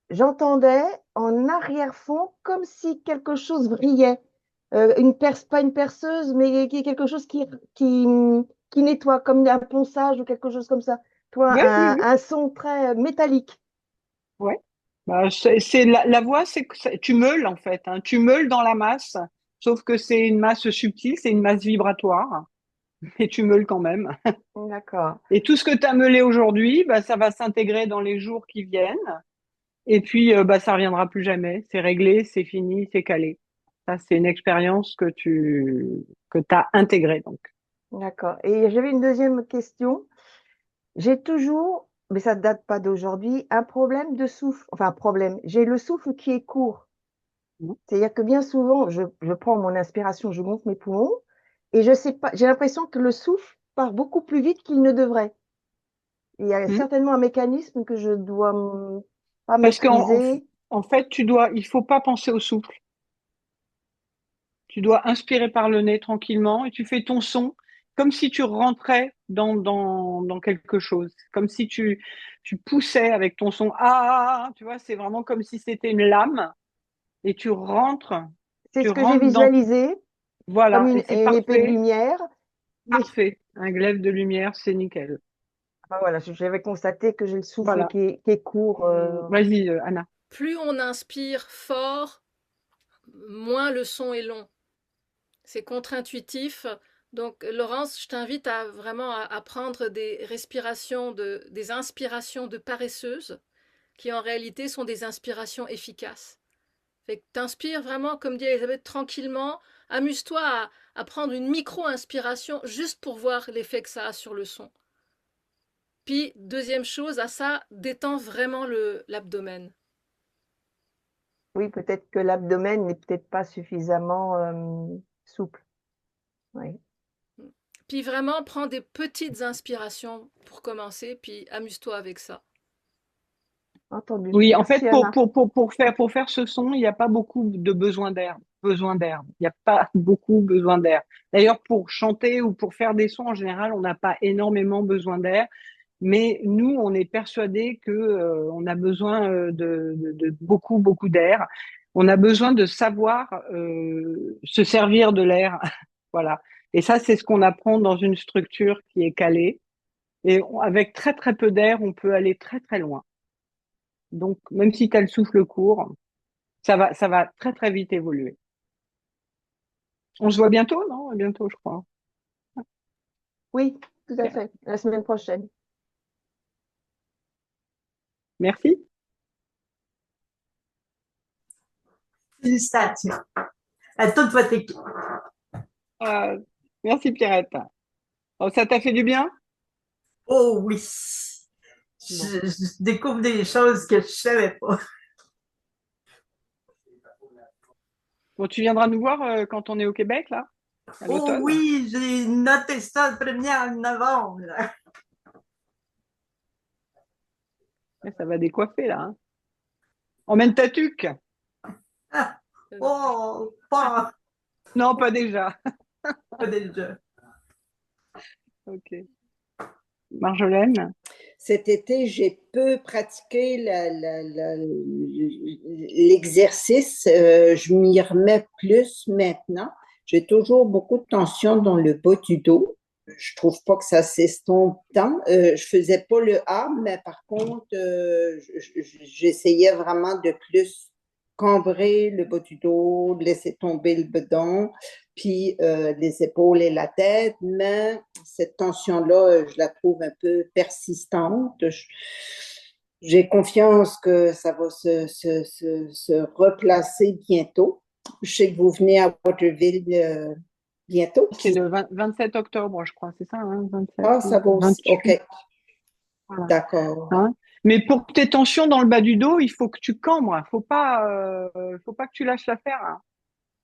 j'entendais en arrière-fond comme si quelque chose vrillait. Pas une perceuse, mais quelque chose qui, qui nettoie, comme un ponçage ou quelque chose comme ça. Toi, Oui, oui, oui. un son très métallique. Ouais. Bah, la voix, tu meules en fait, hein. Tu meules dans la masse, sauf que c'est une masse subtile, c'est une masse vibratoire, et tu meules quand même. D'accord. Et tout ce que tu as meulé aujourd'hui, bah, ça va s'intégrer dans les jours qui viennent, et puis bah, ça reviendra plus jamais. C'est réglé, c'est fini, c'est calé. Ça, c'est une expérience que t'as intégrée donc. D'accord. Et j'avais une deuxième question. J'ai toujours, mais ça ne date pas d'aujourd'hui, un problème de souffle. Enfin, un problème. J'ai le souffle qui est court. C'est-à-dire que bien souvent, je prends mon inspiration, je gonfle mes poumons et je sais pas, j'ai l'impression que le souffle part beaucoup plus vite qu'il ne devrait. Il y a Mhm. certainement un mécanisme que je dois pas Parce maîtriser. en fait, il faut pas penser au souffle. Tu dois inspirer par le nez tranquillement et tu fais ton son comme si tu rentrais dans quelque chose, comme si tu poussais avec ton son. Ah, tu vois, c'est vraiment comme si c'était une lame et C'est tu ce que j'ai rentres dans, visualisé, comme voilà, et c'est une épée de parfait, lumière. Mais parfait. Un glaive de lumière, c'est nickel. enfin, voilà, j'avais constaté que j'ai le souffle Voilà. qui est court. Vas-y, Anna. Plus on inspire fort, moins le son est long. C'est contre-intuitif. Donc, Laurence, je t'invite à vraiment à prendre des respirations, des inspirations de paresseuses, qui en réalité sont des inspirations efficaces. Fait que t'inspires vraiment, comme dit Elisabeth, tranquillement. Amuse-toi à prendre une micro-inspiration juste pour voir l'effet que ça a sur le son. Puis, deuxième chose, à ça, détends vraiment l'abdomen. Oui, peut-être que l'abdomen n'est peut-être pas suffisamment souple. Oui, Puis vraiment, prends des petites inspirations pour commencer, puis amuse-toi avec ça. entendu. Oui, en fait, Merci Anna. pour faire ce son, il n'y a pas beaucoup de besoin d'air. Il n'y a pas beaucoup besoin d'air. D'ailleurs, pour chanter ou pour faire des sons en général, on n'a pas énormément besoin d'air. Mais nous, on est persuadés que on a besoin de beaucoup d'air. On a besoin de savoir se servir de l'air. Voilà. Et ça, c'est ce qu'on apprend dans une structure qui est calée. Et avec très peu d'air, on peut aller très loin. Donc, même si tu as le souffle court, ça va très vite évoluer. On se voit bientôt, non? Bientôt, je crois. Oui, tout à Bien. fait. La semaine prochaine. Merci. Félicitations à toute votre équipe. Euh, merci, Pierrette. Oh, ça t'a fait du bien? Oh oui, Bon. je découvre des choses que je savais pas. Bon, tu viendras nous voir quand on est au Québec, là, à Oh l'automne. oui, j'ai noté ça le 1er novembre. Là. Ça va décoiffer, là. Hein. Emmène ta tuque. Ah, oh, pas, Non, pas déjà. pas déjà. Ok. Marjolaine? Cet été, j'ai peu pratiqué l'exercice. Je m'y remets plus maintenant. J'ai toujours beaucoup de tension dans le bas du dos. Je trouve pas que ça s'estompe tant. Je faisais pas le A, mais par contre, j'essayais vraiment de plus cambrer le bas du dos, de laisser tomber le bedon, puis les épaules et la tête, mais cette tension-là, je la trouve un peu persistante. J'ai confiance que ça va se replacer bientôt. Je sais que vous venez à Waterville bientôt. C'est le 27 octobre, je crois, c'est ça, hein, 27, Ah, ça va aussi. 28. OK, Voilà. d'accord. Hein. Mais pour tes tensions dans le bas du dos, il faut que tu cambres. Faut pas que tu lâches l'affaire. Hein.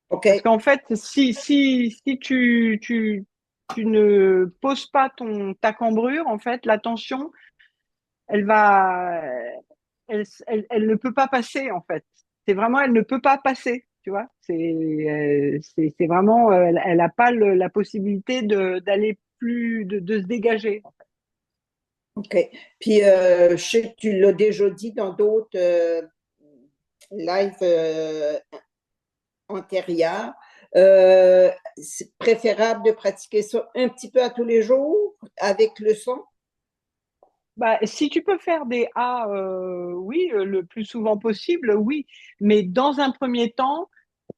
OK, Parce qu'en fait, si tu ne poses pas ta cambrure, en fait, la tension, elle va, elle ne peut pas passer, en fait. C'est vraiment, elle ne peut pas passer, tu vois. C'est vraiment, elle n'a pas la possibilité d'aller plus, de se dégager. OK. Puis, je sais que tu l'as déjà dit dans d'autres lives antérieures. C'est préférable de pratiquer ça un petit peu à tous les jours avec le son. Bah, si tu peux faire des A, oui, le plus souvent possible, oui. Mais dans un premier temps,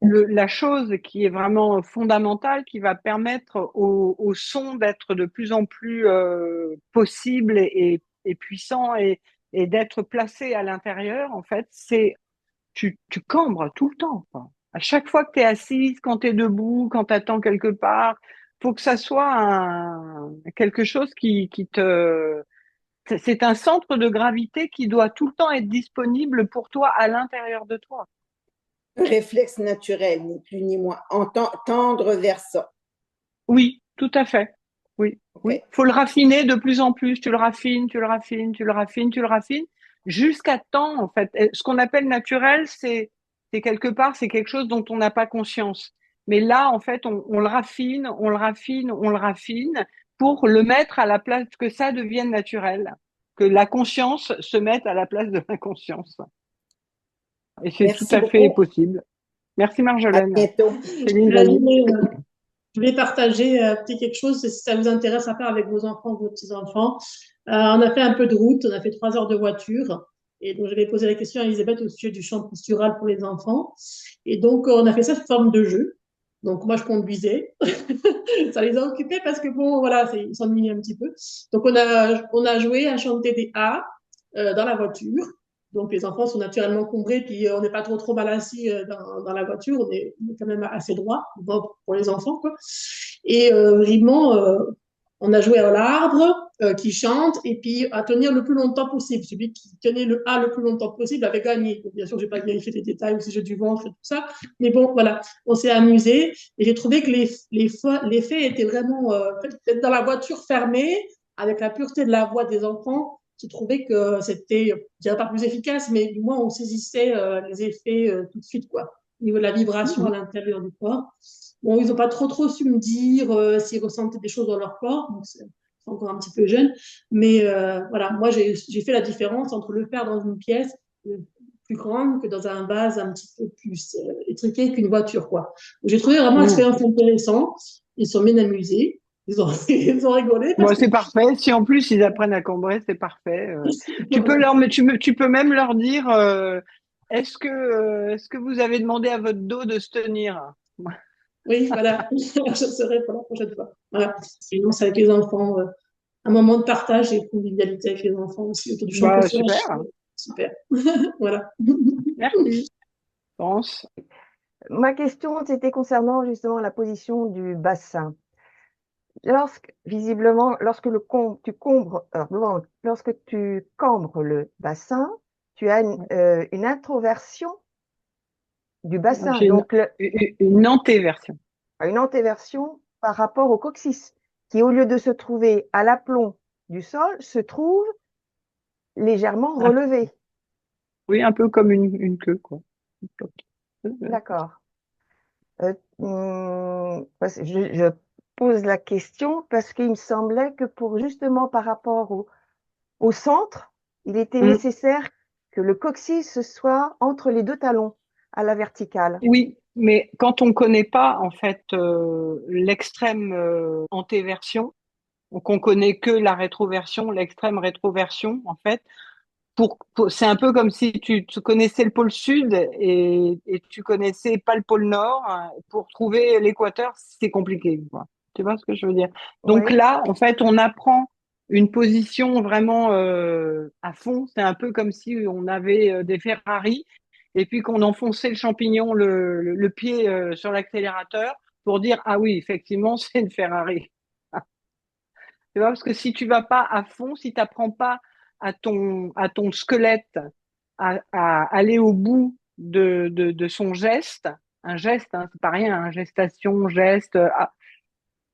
la chose qui est vraiment fondamentale, qui va permettre au son d'être de plus en plus possible et puissant et d'être placé à l'intérieur, en fait, c'est tu cambres tout le temps. Quoi. À chaque fois que tu es assise, quand tu es debout, quand tu attends quelque part, faut que ça soit quelque chose qui te c'est un centre de gravité qui doit tout le temps être disponible pour toi à l'intérieur de toi. Un réflexe naturel, ni plus ni moins. Tendre vers ça. Oui, tout à fait. Oui, oui. OK. Faut le raffiner de plus en plus. Tu le raffines, tu le raffines, tu le raffines, tu le raffines, jusqu'à temps, en fait. Ce qu'on appelle naturel, c'est quelque part, c'est quelque chose dont on n'a pas conscience. Mais là, en fait, on le raffine, on le raffine, on le raffine pour le mettre à la place, que ça devienne naturel, que la conscience se mette à la place de l'inconscience. Et c'est tout Merci à fait beaucoup. possible. Merci À Marjolaine. bientôt. Céline Je Zani. voulais partager petit quelque chose, si ça vous intéresse à faire avec vos enfants ou vos petits-enfants. On a fait un peu de route, on a fait 3 heures de voiture. Et donc, j'avais posé la question à Elisabeth au sujet du champ postural pour les enfants. Et donc, on a fait ça sous forme de jeu. Donc, moi, je conduisais. Ça les a occupés parce que, bon, voilà, ils s'ennuyaient un petit peu. Donc, on a joué à chanter des A dans la voiture. Donc, les enfants sont naturellement combrés, puis on n'est pas trop mal assis dans la voiture, on est quand même assez droit bon, pour les enfants, quoi. Et vraiment, on a joué à l'arbre qui chante, et puis à tenir le plus longtemps possible. Celui qui tenait le A le plus longtemps possible avait gagné. Donc, bien sûr, je n'ai pas vérifié les détails, aussi jeu du ventre et tout ça, mais bon, voilà, on s'est amusé, et j'ai trouvé que l'effet était vraiment peut-être dans la voiture fermée, avec la pureté de la voix des enfants. J'ai trouvé que c'était, je dirais pas plus efficace, mais du moins on saisissait les effets tout de suite, quoi, au niveau de la vibration à l'intérieur du corps. Bon, ils n'ont pas trop su me dire s'ils ressentaient des choses dans leur corps, donc c'est encore un petit peu jeune, mais voilà, moi j'ai fait la différence entre le faire dans une pièce plus grande que dans un vase un petit peu plus étriqué qu'une voiture, quoi. J'ai trouvé vraiment l'expérience intéressante, ils sont bien amusés. Ils ont rigolé Bon, parce que c'est parfait. Si en plus ils apprennent à cambrer, c'est parfait. Tu peux même leur dire, est-ce que vous avez demandé à votre dos de se tenir? Oui, voilà, je serai pour la prochaine fois. Voilà. Sinon, c'est avec les enfants, un moment de partage et de convivialité avec les enfants aussi autour du champ Bah, pâturage. super. Super. Voilà. Merci. France. Ma question, c'était concernant justement la position du bassin. Visiblement, lorsque tu cambres le bassin, tu as une introversion du bassin, J'ai donc une antéversion. une antéversion par rapport au coccyx, qui au lieu de se trouver à l'aplomb du sol, se trouve légèrement relevé. Oui, un peu comme une queue, quoi. D'accord. Je pose la question parce qu'il me semblait que pour justement par rapport au centre, il était Mm. nécessaire que le coccyx soit entre les deux talons à la verticale. Oui, mais quand on ne connaît pas en fait l'extrême antéversion, donc on connaît que la rétroversion, l'extrême rétroversion en fait, c'est un peu comme si tu connaissais le pôle sud et tu connaissais pas le pôle nord. Hein. Pour trouver l'équateur, c'est compliqué, quoi. Tu vois ce que je veux dire? Donc Oui. là, en fait, on apprend une position vraiment à fond. C'est un peu comme si on avait des Ferrari et puis qu'on enfonçait le champignon, le pied sur l'accélérateur pour dire, ah oui, effectivement, c'est une Ferrari. Tu vois, parce que si tu vas pas à fond, si tu n'apprends pas à ton squelette à aller au bout de son geste, un geste, hein, c'est pas rien, hein, gestation, geste,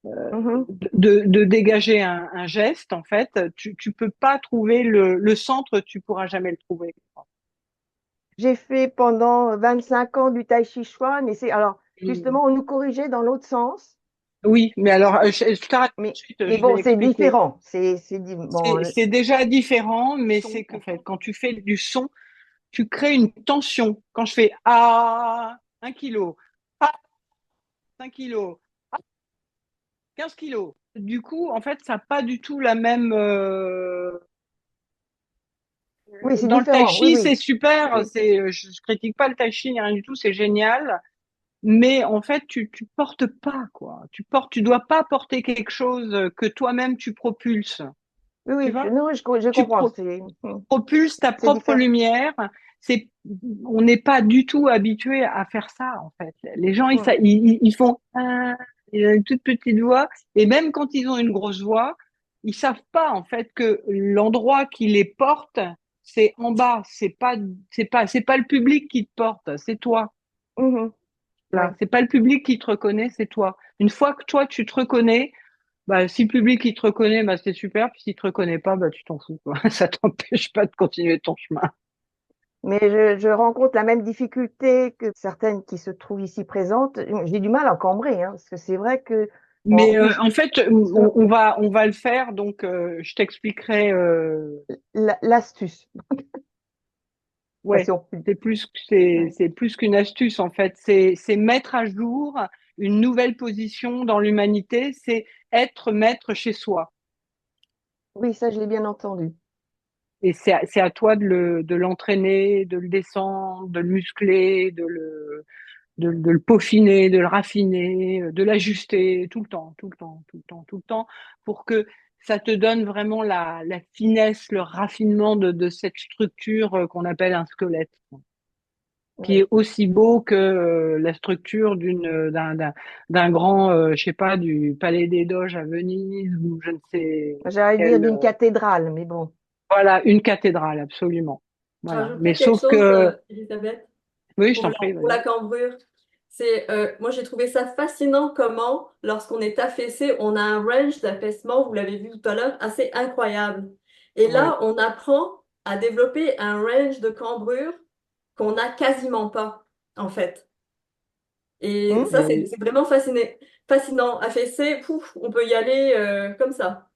Mhm. de dégager un geste, en fait, tu peux pas trouver le centre, tu pourras jamais le trouver. J'ai fait pendant 25 ans du tai chi chuan, mais alors justement, on nous corrigeait dans l'autre sens. Oui, mais alors, je t'arrête tout de Mais, suite, mais je vais bon, c'est expliquer. différent. Bon, C'est déjà différent, mais son, c'est qu'en fait, quand tu fais du son, tu crées une tension. Quand je fais ah, 1 kilo, ah, 5 kilos, ah, 15 kilos. Du coup, en fait, ça n'a pas du tout la même. oui, c'est Dans le tai différent. Oui, chi, oui. c'est super. Je critique pas le tai chi ni rien du tout, c'est génial. Mais en fait, tu portes pas quoi. Tu dois pas porter quelque chose que toi-même tu propulses. Oui, Tu oui. vois? Non, je Tu comprends. propulses ta C'est propre différent. lumière. C'est, on n'est pas du tout habitué à faire ça, en fait. Les gens, Mm. ils font ils ont une toute petite voix, et même quand ils ont une grosse voix, ils savent pas, en fait, que l'endroit qui les porte, c'est en bas. C'est pas le public qui te porte, c'est toi. Mhm. Oui. Là, c'est pas le public qui te reconnaît, c'est toi. Une fois que toi, tu te reconnais, bah, si le public il te reconnaît, bah, c'est super. Puis s'il te reconnaît pas, bah, tu t'en fous, quoi. Ça t'empêche pas de continuer ton chemin. Mais je rencontre la même difficulté que certaines qui se trouvent ici présentes. J'ai du mal à cambrer, hein, parce que c'est vrai que, bon, en Mais plus, en fait, on va le faire. Donc, je t'expliquerai. l'astuce, enfin, Ouais, si on peut- ouais. c'est plus qu'une astuce en fait. C'est mettre à jour une nouvelle position dans l'humanité. C'est être maître chez soi. Oui, ça, je l'ai bien entendu. Et c'est à toi de l'entraîner, de le descendre, de le muscler, de le peaufiner, de le raffiner, de l'ajuster tout le temps, tout le temps, tout le temps, tout le temps, pour que ça te donne vraiment la finesse, le raffinement de cette structure qu'on appelle un squelette, qui Oui. est aussi beau que la structure d'un grand, je sais pas, du Palais des Doges à Venise ou je ne sais J'allais dire quel. d'une cathédrale, mais bon. Voilà, une cathédrale, absolument. Voilà. Mais Rajouter quelque sauf chose, que, Elisabeth, oui, je t'en prie, pour la vas-y. cambrure. C'est, moi, j'ai trouvé ça fascinant comment, lorsqu'on est affaissé, on a un range d'affaissement, vous l'avez vu tout à l'heure, assez incroyable. Et Oui. là, on apprend à développer un range de cambrure qu'on n'a quasiment pas, en fait. Et Hmm. ça, Mais c'est vraiment fascinant. Affaissé, pouf, on peut y aller comme ça.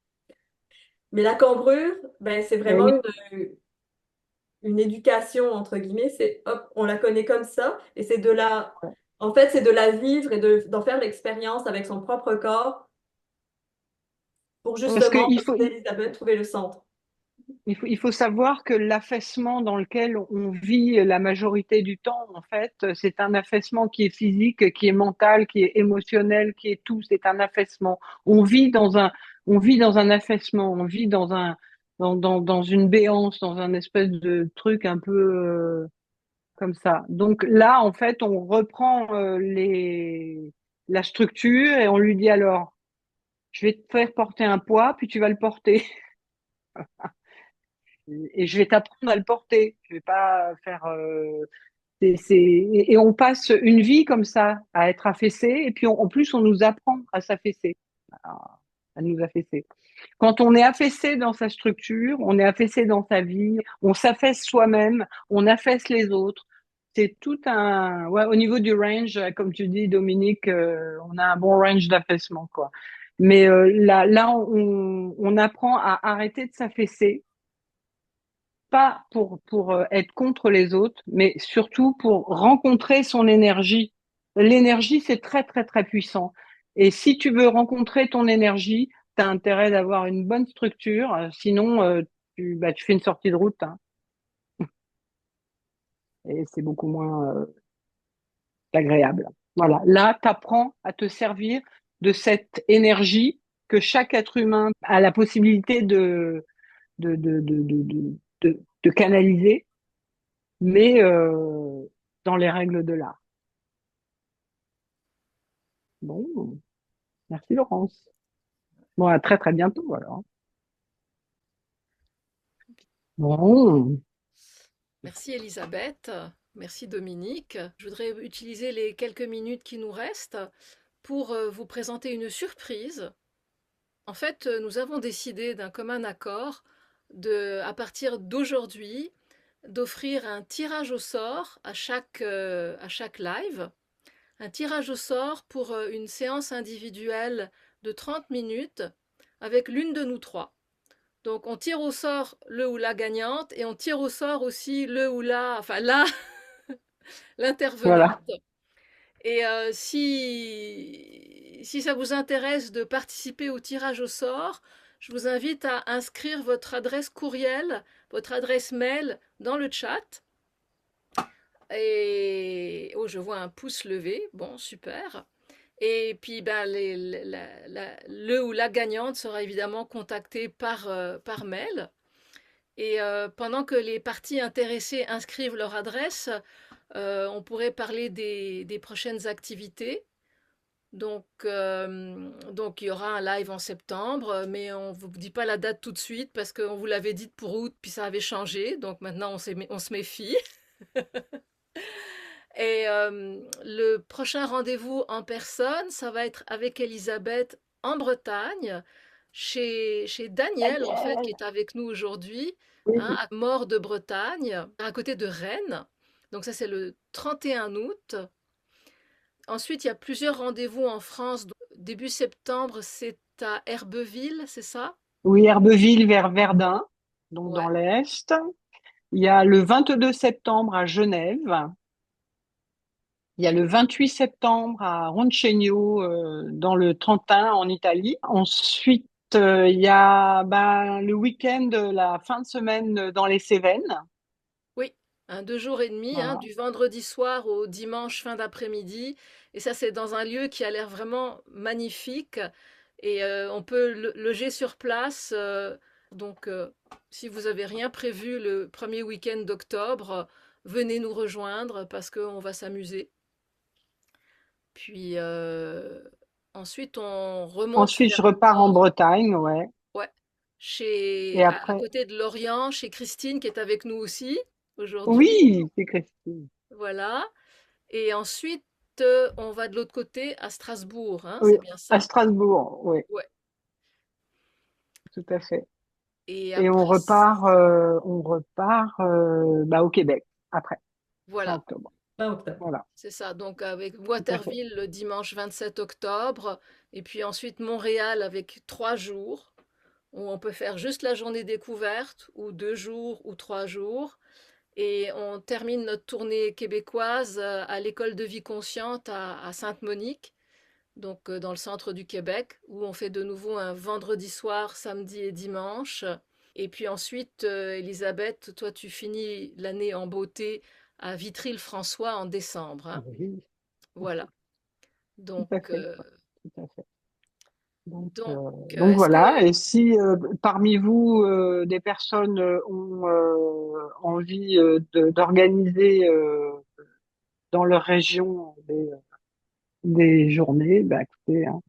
Mais la cambrure, ben, c'est eh vraiment oui, une éducation, entre guillemets, c'est hop, on la connaît comme ça, et c'est de la, en fait, c'est de la vivre et d'en faire l'expérience avec son propre corps pour Hmm. parce que justement, il comme faut, disait Elisabeth, trouver le centre. il faut savoir que l'affaissement dans lequel on vit la majorité du temps, en fait, c'est un affaissement qui est physique, qui est mental, qui est émotionnel, qui est tout. C'est un affaissement. On vit dans un, on vit dans un affaissement. On vit dans une béance, dans un espèce de truc un peu comme ça. Donc là, en fait, on reprend la structure et on lui dit alors, je vais te faire porter un poids, puis tu vas le porter. Et je vais t'apprendre à le porter. Je vais pas faire. Et on passe une vie comme ça à être affaissé, et puis en plus on nous apprend à s'affaisser, à nous affaisser. Quand on est affaissé dans sa structure, on est affaissé dans sa vie, on s'affaisse soi-même, on affaisse les autres. C'est tout un, ouais, au niveau du range, comme tu dis, Dominique, on a un bon range d'affaissement, quoi. Mais là, on apprend à arrêter de s'affaisser, pas pour être contre les autres, mais surtout pour rencontrer son énergie. L'énergie, c'est très, très, très puissant. Et si tu veux rencontrer ton énergie, tu as intérêt d'avoir une bonne structure. Sinon, tu fais une sortie de route, hein, et c'est beaucoup moins agréable. Voilà. Là, tu apprends à te servir de cette énergie que chaque être humain a la possibilité de canaliser, mais dans les règles de l'art. Bon, merci Laurence. Bon, à très très bientôt alors. Bon, Merci Elisabeth, merci Dominique. Je voudrais utiliser les quelques minutes qui nous restent pour vous présenter une surprise. En fait, nous avons décidé d'un commun accord à partir d'aujourd'hui, d'offrir un tirage au sort à chaque live, un tirage au sort pour une séance individuelle de 30 minutes avec l'une de nous trois. Donc on tire au sort le ou la gagnante et on tire au sort aussi le ou la, enfin la, l'intervenante. voilà. Et si ça vous intéresse de participer au tirage au sort, je vous invite à inscrire votre adresse courriel, votre adresse mail dans le chat. Et oh, je vois un pouce levé. Bon, super. Et puis, ben, le ou la gagnante sera évidemment contacté par mail. Et pendant que les parties intéressées inscrivent leur adresse, on pourrait parler des prochaines activités. Donc, il y aura un live en septembre, mais on ne vous dit pas la date tout de suite parce qu'on vous l'avait dit pour août, puis ça avait changé. Donc maintenant, on se méfie. Et le prochain rendez-vous en personne, ça va être avec Elisabeth en Bretagne, chez Daniel, en fait, qui est avec nous aujourd'hui, hein, à Mort de Bretagne, à côté de Rennes. Donc ça, c'est le 31 août. Ensuite, il y a plusieurs rendez-vous en France. Début septembre, c'est à Herbeville, c'est ça? Oui, Herbeville vers Verdun, donc dans Ouais, l'Est. Il y a le 22 septembre à Genève. Il y a le 28 septembre à Roncegno, dans le Trentin, en Italie. Ensuite, il y a le week-end, la fin de semaine dans les Cévennes. oui, un 2 jours et demi, hein, Voilà. du vendredi soir au dimanche fin d'après-midi. Et ça, c'est dans un lieu qui a l'air vraiment magnifique. Et on peut loger sur place. Donc, si vous avez rien prévu le premier week-end d'octobre, venez nous rejoindre parce qu'on va s'amuser. Puis ensuite, on remonte Ensuite, je vers le repars en nord. Bretagne, ouais. Ouais, Et à après, côté de Lorient, chez Christine qui est avec nous aussi aujourd'hui. oui, c'est Christine. Voilà. Et ensuite, on va de l'autre côté à Strasbourg, hein, Oui, c'est bien à ça? Strasbourg, oui, Ouais. tout à fait. Et Et on après, repart, au Québec après, fin voilà, octobre. Fin octobre. Voilà, c'est ça. Donc avec tout à fait. Waterville le dimanche 27 octobre, et puis ensuite Montréal avec 3 jours, où on peut faire juste la journée découverte, ou 2 jours, ou 3 jours. Et on termine notre tournée québécoise à l'école de vie consciente à Sainte-Monique, donc dans le centre du Québec, où on fait de nouveau un vendredi soir, samedi et dimanche. Et puis ensuite, Elisabeth, toi, tu finis l'année en beauté à Vitry-le-François en décembre, hein. Oui, Voilà. tout Donc, à fait, tout à fait. Donc, donc, donc est-ce voilà. que Et si parmi vous des personnes ont envie d'organiser dans leur région des journées, bah écoutez, hein,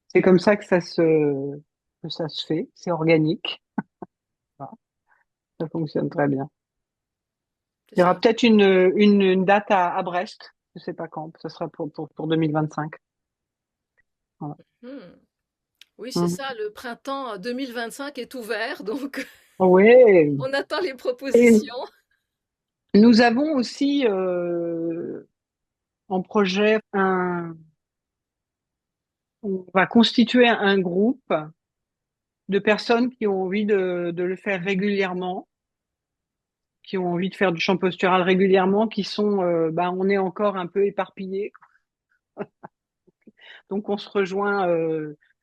c'est comme ça que ça se fait. C'est organique. Voilà, ça fonctionne très bien. c'est Il y aura ça? peut-être une date à Brest. Je sais pas quand. Ce sera pour 2025. Voilà. Hmm. Oui, c'est Mhm. ça, le printemps 2025 est ouvert, donc Oui. on attend les Et propositions. nous avons aussi en projet on va constituer un groupe de personnes qui ont envie de le faire régulièrement, qui ont envie de faire du chant postural régulièrement, qui sont, on est encore un peu éparpillés, donc on se rejoint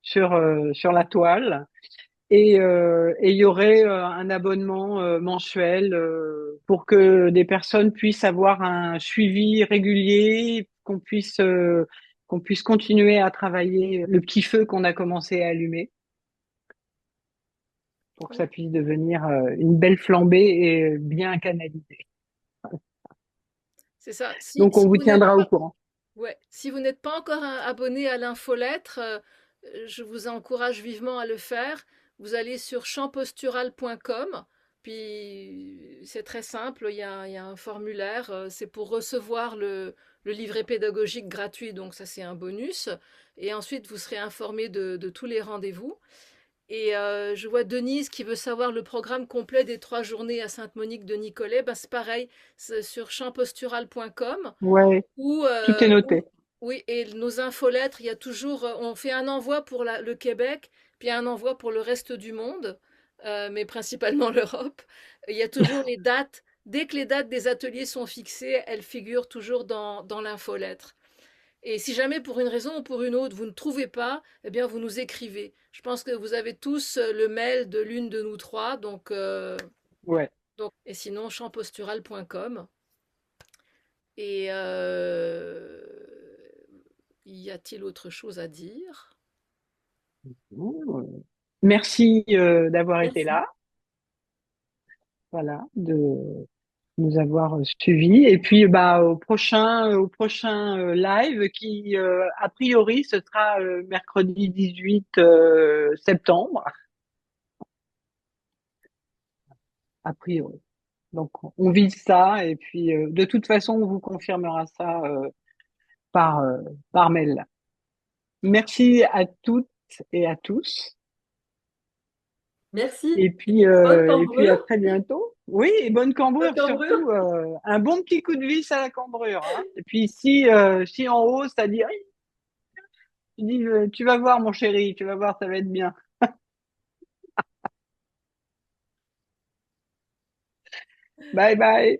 sur la toile. Et il y aurait un abonnement mensuel pour que des personnes puissent avoir un suivi régulier, qu'on puisse continuer à travailler le petit feu qu'on a commencé à allumer, pour que ça Oui, puisse devenir une belle flambée et bien canalisée. c'est ça. Si, Donc on si vous vous n'êtes tiendra au pas, courant. ouais, si vous n'êtes pas encore abonné à l'infolettre, je vous encourage vivement à le faire. Vous allez sur champpostural.com, puis c'est très simple, il y a un formulaire, c'est pour recevoir le livret pédagogique gratuit, donc ça c'est un bonus. Et ensuite, vous serez informé de tous les rendez-vous. Et je vois Denise qui veut savoir le programme complet des 3 journées à Sainte-Monique de Nicolet. Ben, c'est pareil, c'est sur champpostural.com. Ouais, Ou, tout est noté. oui, et nos infolettres, il y a toujours, on fait un envoi pour le Québec, puis un envoi pour le reste du monde, mais principalement l'Europe. Il y a toujours les dates. Dès que les dates des ateliers sont fixées, elles figurent toujours dans l'infolettre. Et si jamais pour une raison ou pour une autre, vous ne trouvez pas, eh bien, vous nous écrivez. Je pense que vous avez tous le mail de l'une de nous trois, Ouais. et sinon, champpostural.com. Et y a-t-il autre chose à dire? Merci d'avoir été Merci. là. Voilà, de nous avoir suivis. Et puis, au prochain live qui, a priori, ce sera mercredi 18 septembre, a priori. Donc, on vise ça. Et puis, de toute façon, on vous confirmera ça par, euh, par mail. Merci à toutes et à tous. Merci. Bonne Et puis à cambrure. très bientôt. Oui, et bonne Bonne cambrure cambrure. surtout. Un bon petit coup de vis à la cambrure, hein. Et puis si en haut ça dit, Aïe tu dis, tu vas voir mon chéri, tu vas voir, ça va être bien. Bye bye.